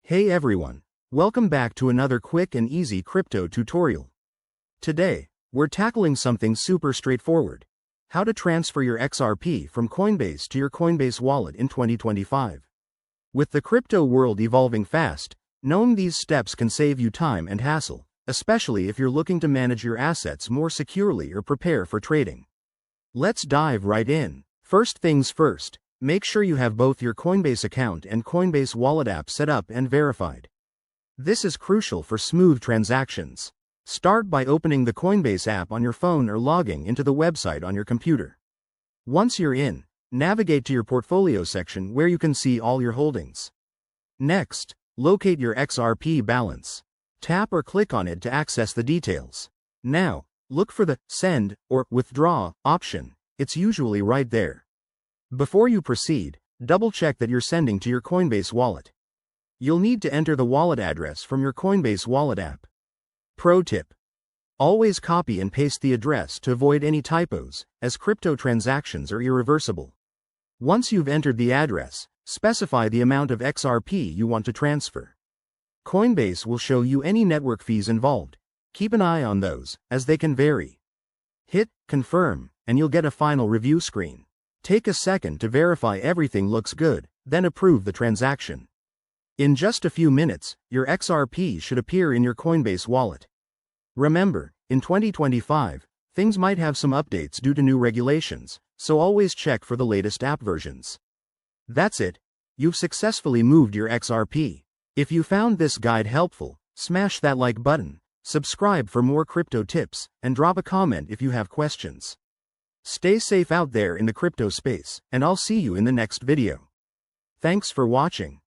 Hey everyone, welcome back to another quick and easy crypto tutorial. Today, we're tackling something super straightforward: how to transfer your XRP from Coinbase to your Coinbase wallet in 2025. With the crypto world evolving fast, knowing these steps can save you time and hassle, especially if you're looking to manage your assets more securely or prepare for trading. Let's dive right in. First things first. Make sure you have both your Coinbase account and Coinbase Wallet app set up and verified. This is crucial for smooth transactions. Start by opening the Coinbase app on your phone or logging into the website on your computer. Once you're in, navigate to your portfolio section where you can see all your holdings. Next, locate your XRP balance. Tap or click on it to access the details. Now, look for the Send or Withdraw option. It's usually right there. Before you proceed, double-check that you're sending to your Coinbase wallet. You'll need to enter the wallet address from your Coinbase Wallet app. Pro tip: always copy and paste the address to avoid any typos, as crypto transactions are irreversible. Once you've entered the address, specify the amount of XRP you want to transfer. Coinbase will show you any network fees involved. Keep an eye on those, as they can vary. Hit Confirm, and you'll get a final review screen. Take a second to verify everything looks good, then approve the transaction. In just a few minutes, your XRP should appear in your Coinbase wallet. Remember, in 2025, things might have some updates due to new regulations, so always check for the latest app versions. That's it. You've successfully moved your XRP. If you found this guide helpful, smash that like button, subscribe for more crypto tips, and drop a comment if you have questions. Stay safe out there in the crypto space, and I'll see you in the next video. Thanks for watching.